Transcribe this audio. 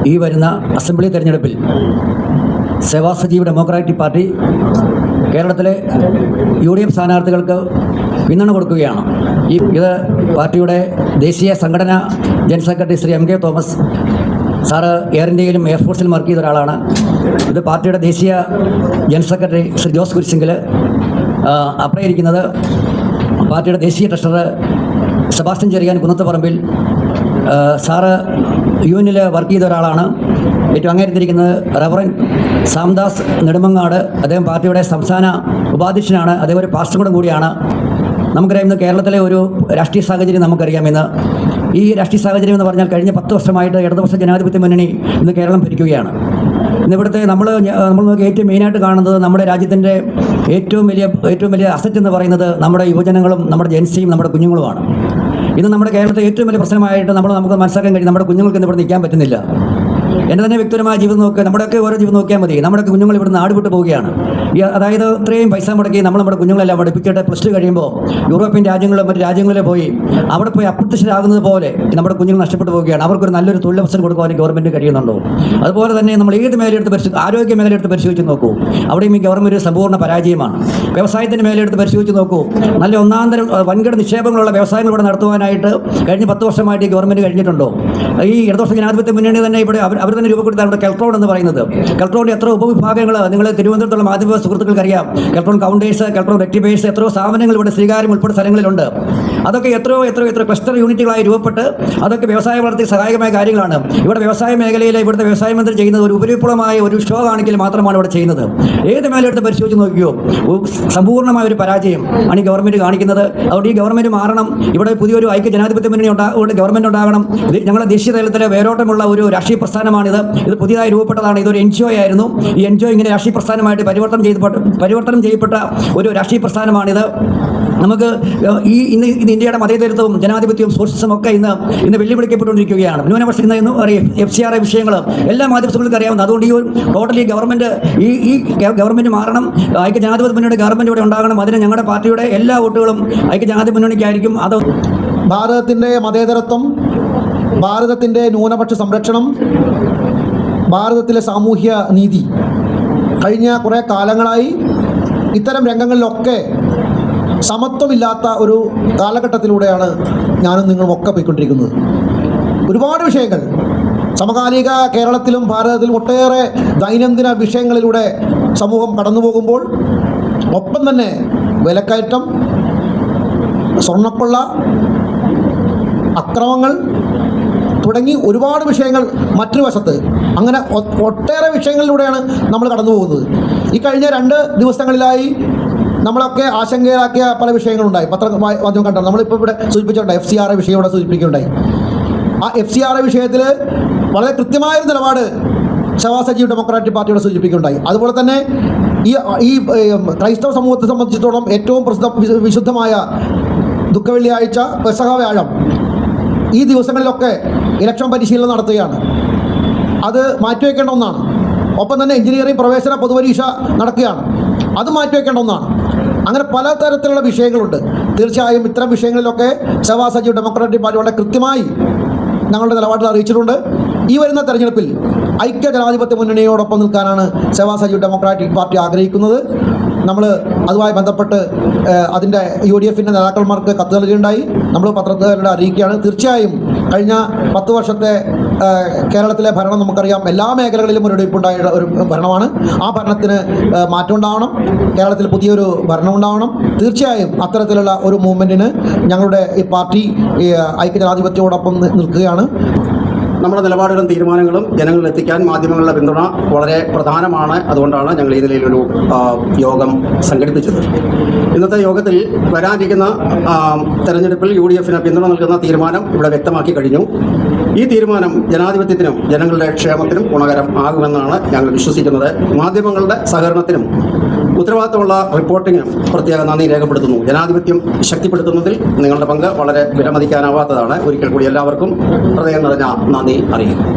ഈ വരുന്ന അസംബ്ലി തെരഞ്ഞെടുപ്പിൽ സേവാസജീവ് ഡെമോക്രാറ്റിക് പാർട്ടി കേരളത്തിലെ UDF സ്ഥാനാർത്ഥികൾക്ക് പിന്തുണ കൊടുക്കുകയാണ്. ഇത് പാർട്ടിയുടെ ദേശീയ സംഘടനാ general secretary Shri MK Thomas sir air ഇന്ത്യയിലും എയർഫോഴ്സിലും വർക്ക് ചെയ്ത ഒരാളാണ്. ഇത് പാർട്ടിയുടെ ദേശീയ general secretary Shri Jose Kurisinkal അപ്പുറം ഇരിക്കുന്നത് പാർട്ടിയുടെ ദേശീയ treasurer Sebastian Cherian Kunnathuparambil sir UN work ചെയ്ത ഒരാളാണ്. ഏറ്റവും അങ്ങേരിരിക്കുന്നത് റവറൻ സാംദാസ് നെടുമങ്ങാട്, അദ്ദേഹം പാർട്ടിയുടെ സംസ്ഥാന ഉപാധ്യക്ഷനാണ്, അദ്ദേഹം ഒരു പാസ്റ്ററും കൂടിയാണ്. നമുക്കറിയാം ഇന്ന് കേരളത്തിലെ ഒരു രാഷ്ട്രീയ സാഹചര്യം നമുക്കറിയാമെന്ന്. ഈ രാഷ്ട്രീയ സാഹചര്യം എന്ന് പറഞ്ഞാൽ കഴിഞ്ഞ 10 വർഷമായിട്ട് ഇടതുപക്ഷ ജനാധിപത്യ മുന്നണി ഇന്ന് കേരളം ഭരിക്കുകയാണ്. ഇന്നിവിടുത്തെ നമ്മൾ നോക്കി ഏറ്റവും മെയിനായിട്ട് കാണുന്നത് നമ്മുടെ രാജ്യത്തിൻ്റെ ഏറ്റവും വലിയ അസറ്റ് എന്ന് പറയുന്നത് നമ്മുടെ യുവജനങ്ങളും നമ്മുടെ ജൻസിയും നമ്മുടെ കുഞ്ഞുങ്ങളുമാണ്. ഇന്ന് നമ്മുടെ കേരളത്തെ ഏറ്റവും വലിയ പ്രശ്നമായിട്ട് നമുക്ക് മനസ്സിലാക്കാൻ കഴിയും, നമ്മുടെ കുഞ്ഞുങ്ങൾക്ക് ഇന്ന് ഇവിടെ നിൽക്കാൻ പറ്റുന്നില്ല. എൻ്റെ തന്നെ വ്യക്തിപരമായ ജീവിതം നോക്കുക, നമ്മുടെയൊക്കെ ഓരോ ജീവിതം നോക്കിയാൽ മതി. നമ്മുടെയൊക്കെ കുഞ്ഞുങ്ങൾ ഇവിടെ നാട് വിട്ട് പോവുകയാണ്. അതായത് ഇത്രയും പൈസ മുടക്കി നമ്മുടെ കുഞ്ഞുങ്ങളെല്ലാം പഠിപ്പിച്ചിട്ട് +2 കഴിയുമ്പോൾ യൂറോപ്യൻ രാജ്യങ്ങളിലും മറ്റ് രാജ്യങ്ങളിൽ പോയി അവിടെ പോയി അപ്രത്യക്ഷരാകുന്നത് പോലെ നമ്മുടെ കുഞ്ഞുങ്ങൾ നഷ്ടപ്പെട്ടു പോവുകയാണ്. അവർക്കൊരു നല്ലൊരു തൊഴിലവസരം കൊടുക്കുവാൻ ഗവൺമെൻറ് കഴിയുന്നുണ്ടോ? അതുപോലെ തന്നെ നമ്മൾ ഏത് മേഖലയെടുത്ത് ആരോഗ്യ മേഖലയെടുത്ത് പരിശോധിച്ച് നോക്കൂ, അവിടെയും ഈ ഗവൺമെൻറ് സമ്പൂർണ്ണ പരാജയമാണ്. വ്യവസായത്തിൻ്റെ മേഖലയെടുത്ത് പരിശോധിച്ച് നോക്കൂ, നല്ല ഒന്നാന്തരം വൻകിട നിക്ഷേപങ്ങളുള്ള വ്യവസായങ്ങൾ ഇവിടെ നടത്തുവാനായിട്ട് കഴിഞ്ഞ 10 വർഷമായിട്ട് ഈ ഗവൺമെൻറ് കഴിഞ്ഞിട്ടുണ്ടോ? ഈ ഇടതുപക്ഷ ജനാധിപത്യ മുന്നണി തന്നെ ഇവിടെ അവർ തന്നെ രൂപപ്പെടുത്താണ് ഇവിടെ കെൽട്രോൺ എന്ന് പറയുന്നത്. കെൽട്രോണിൻ്റെ എത്രയോ ഉപവിഭാഗങ്ങൾ നിങ്ങൾ തിരുവനന്തപുരത്തുള്ള മാധ്യമ സുഹൃത്തുക്കൾക്കറിയാം. കെൽട്രോൺ കൗണ്ടേഴ്സ്, കെൽട്രോൺ റെക്ടിഫയേഴ്സ്, എത്രയോ സ്ഥാപനങ്ങൾ ഇവിടെ ശ്രീകാര്യം ഉൾപ്പെടെ സ്ഥലങ്ങളിലുണ്ട്. അതൊക്കെ എത്രയോ ക്ലസ്റ്റർ യൂണിറ്റുകളായി രൂപപ്പെട്ട് അതൊക്കെ വ്യവസായ വളർച്ചയ്ക്ക് സഹായകമായ കാര്യങ്ങളാണ്. ഇവിടെ വ്യവസായ മേഖലയിലെ ഇവിടുത്തെ വ്യവസായ മന്ത്രി ചെയ്യുന്നത് ഒരു ഉപരിപ്ലവമായ ഒരു ഷോ കാണിക്കൽ മാത്രമാണ് ഇവിടെ ചെയ്യുന്നത്. ഏത് മേഖലയെടുത്ത് പരിശോധിച്ച് നോക്കിയോ സമ്പൂർണ്ണമായ ഒരു പരാജയം ആണ് ഈ ഗവൺമെൻറ് കാണിക്കുന്നത്. അതുകൊണ്ട് ഈ ഗവൺമെൻറ് മാറണം. ഇവിടെ പുതിയൊരു ഐക്യ ജനാധിപത്യ മുന്നണി ഗവൺമെൻറ് ഉണ്ടാകണം. ഞങ്ങളുടെ ദേശീയ തലത്തിലെ വേരോട്ടമുള്ള ഒരു രാഷ്ട്രീയ പ്രസ്ഥാനമാണിത്. ഇത് പുതിയതായി രൂപപ്പെട്ടതാണ്. ഇതൊരു NGO ആയിരുന്നു. ഈ NGO ഇങ്ങനെ രാഷ്ട്രീയ പ്രസ്ഥാനമായിട്ട് പരിവർത്തനം ചെയ്യപ്പെട്ട ഒരു രാഷ്ട്രീയ പ്രസ്ഥാനമാണിത്. നമുക്ക് ഇന്ന് ഇന്ത്യയുടെ മതേതരത്വവും ജനാധിപത്യവും സോഷ്യലിസവും ഒക്കെ ഇന്ന് വെല്ലുവിളിക്കപ്പെട്ടുകൊണ്ടിരിക്കുകയാണ്. ന്യൂനപക്ഷ ഇന്ന് FCRA വിഷയങ്ങൾ എല്ലാ മാധ്യമങ്ങൾക്ക് അറിയാവുന്നത്. അതുകൊണ്ട് ഈ ടോട്ടലി ഗവൺമെൻറ് മാറണം. ഐക്യ ജനാധിപത്യ മുന്നണിയുടെ ഗവൺമെൻറ് ഇവിടെ ഉണ്ടാകണം. അതിന് ഞങ്ങളുടെ പാർട്ടിയുടെ എല്ലാ വോട്ടുകളും ഐക്യ ജനാധിപത്യ മുന്നണിക്കായിരിക്കും. അത് ഭാരതത്തിൻ്റെ മതേതരത്വം, ഭാരതത്തിൻ്റെ ന്യൂനപക്ഷ സംരക്ഷണം, ഭാരതത്തിലെ സാമൂഹ്യ നീതി കഴിഞ്ഞ കുറേ കാലങ്ങളായി ഇത്തരം രംഗങ്ങളിലൊക്കെ സമത്വമില്ലാത്ത ഒരു കാലഘട്ടത്തിലൂടെയാണ് ഞാനും നിങ്ങളും ഒക്കെ പോയിക്കൊണ്ടിരിക്കുന്നത്. ഒരുപാട് വിഷയങ്ങൾ സമകാലിക കേരളത്തിലും ഭാരതത്തിലും ഒട്ടേറെ ദൈനംദിന വിഷയങ്ങളിലൂടെ സമൂഹം കടന്നു പോകുമ്പോൾ ഒപ്പം തന്നെ വിലക്കയറ്റം, സ്വർണ്ണക്കൊള്ള, അക്രമങ്ങൾ തുടങ്ങി ഒരുപാട് വിഷയങ്ങൾ മറ്റൊരു വശത്ത്, അങ്ങനെ ഒട്ടേറെ വിഷയങ്ങളിലൂടെയാണ് നമ്മൾ കടന്നു പോകുന്നത്. ഈ കഴിഞ്ഞ 2 ദിവസങ്ങളിലായി നമ്മളൊക്കെ ആശങ്കയിലാക്കിയ പല വിഷയങ്ങളുണ്ടായി. മാധ്യമം കണ്ടാൽ നമ്മളിപ്പോൾ ഇവിടെ സൂചിപ്പിച്ചിട്ടുണ്ടായി. FCRA വിഷയം ഇവിടെ സൂചിപ്പിക്കുകയുണ്ടായി. ആ FCRA വിഷയത്തിൽ വളരെ കൃത്യമായൊരു നിലപാട് സേവാസജീവ് ഡെമോക്രാറ്റിക് പാർട്ടിയോട് സൂചിപ്പിക്കുകയുണ്ടായി. അതുപോലെ തന്നെ ഈ ക്രൈസ്തവ സമൂഹത്തെ സംബന്ധിച്ചിടത്തോളം ഏറ്റവും വിശുദ്ധമായ ദുഃഖവെള്ളിയാഴ്ച, പെസഹ വ്യാഴം, ഈ ദിവസങ്ങളിലൊക്കെ ഇലക്ഷൻ പരിശീലനം നടത്തുകയാണ്. അത് മാറ്റിവെക്കേണ്ട ഒന്നാണ്. ഒപ്പം തന്നെ എഞ്ചിനീയറിംഗ് പ്രവേശന പൊതുപരീക്ഷ നടക്കുകയാണ്, അത് മാറ്റിവെക്കേണ്ട ഒന്നാണ്. അങ്ങനെ പലതരത്തിലുള്ള വിഷയങ്ങളുണ്ട്. തീർച്ചയായും ഇത്തരം വിഷയങ്ങളിലൊക്കെ സേവാസജീവ് ഡെമോക്രാറ്റിക് പാർട്ടി വളരെ കൃത്യമായി ഞങ്ങളുടെ നിലപാടിൽ അറിയിച്ചിട്ടുണ്ട്. ഈ വരുന്ന തെരഞ്ഞെടുപ്പിൽ ഐക്യ ജനാധിപത്യ മുന്നണിയോടൊപ്പം നിൽക്കാനാണ് സേവാസജീവ് ഡെമോക്രാറ്റിക് പാർട്ടി ആഗ്രഹിക്കുന്നത്. നമ്മൾ അതുമായി ബന്ധപ്പെട്ട് അതിൻ്റെ UDFൻ്റെ നേതാക്കന്മാർക്ക് കത്ത് നൽകുകയുണ്ടായി. നമ്മൾ പത്രക്കാരുടെ അറിയിക്കുകയാണ്. തീർച്ചയായും കഴിഞ്ഞ 10 വർഷത്തെ കേരളത്തിലെ ഭരണം നമുക്കറിയാം. എല്ലാ മേഖലകളിലും ഒരു ഇടിപ്പുണ്ടായ ഒരു ഭരണമാണ്. ആ ഭരണത്തിന് മാറ്റം ഉണ്ടാവണം. കേരളത്തിൽ പുതിയൊരു ഭരണം ഉണ്ടാവണം. തീർച്ചയായും അത്തരത്തിലുള്ള ഒരു മൂവ്മെൻറ്റിന് ഞങ്ങളുടെ ഈ പാർട്ടി ഐക്യജനാധിപത്യത്തോടൊപ്പം നിൽക്കുകയാണ്. നമ്മുടെ നിലപാടുകളും തീരുമാനങ്ങളും ജനങ്ങളിൽ എത്തിക്കാൻ മാധ്യമങ്ങളുടെ പിന്തുണ വളരെ പ്രധാനമാണ്. അതുകൊണ്ടാണ് ഞങ്ങൾ ഈ നിലയിലൊരു യോഗം സംഘടിപ്പിച്ചത്. ഇന്നത്തെ യോഗത്തിൽ വരാനിരിക്കുന്ന തെരഞ്ഞെടുപ്പിൽ UDFന് പിന്തുണ നൽകുന്ന തീരുമാനം ഇവിടെ വ്യക്തമാക്കി കഴിഞ്ഞു. ഈ തീരുമാനം ജനാധിപത്യത്തിനും ജനങ്ങളുടെ ക്ഷേമത്തിനും ഗുണകരം ആകുമെന്നാണ് ഞങ്ങൾ വിശ്വസിക്കുന്നത്. മാധ്യമങ്ങളുടെ സഹകരണത്തിനും ഉത്തരവാദിത്തമുള്ള റിപ്പോർട്ടിങ്ങിനും പ്രത്യേക നന്ദി രേഖപ്പെടുത്തുന്നു. ജനാധിപത്യം ശക്തിപ്പെടുത്തുന്നതിൽ നിങ്ങളുടെ പങ്ക് വളരെ വിലമതിക്കാനാവാത്തതാണ്. ഒരിക്കൽ കൂടി എല്ലാവർക്കും ഹൃദയം നിറഞ്ഞ നന്ദി അറിയിക്കുന്നു.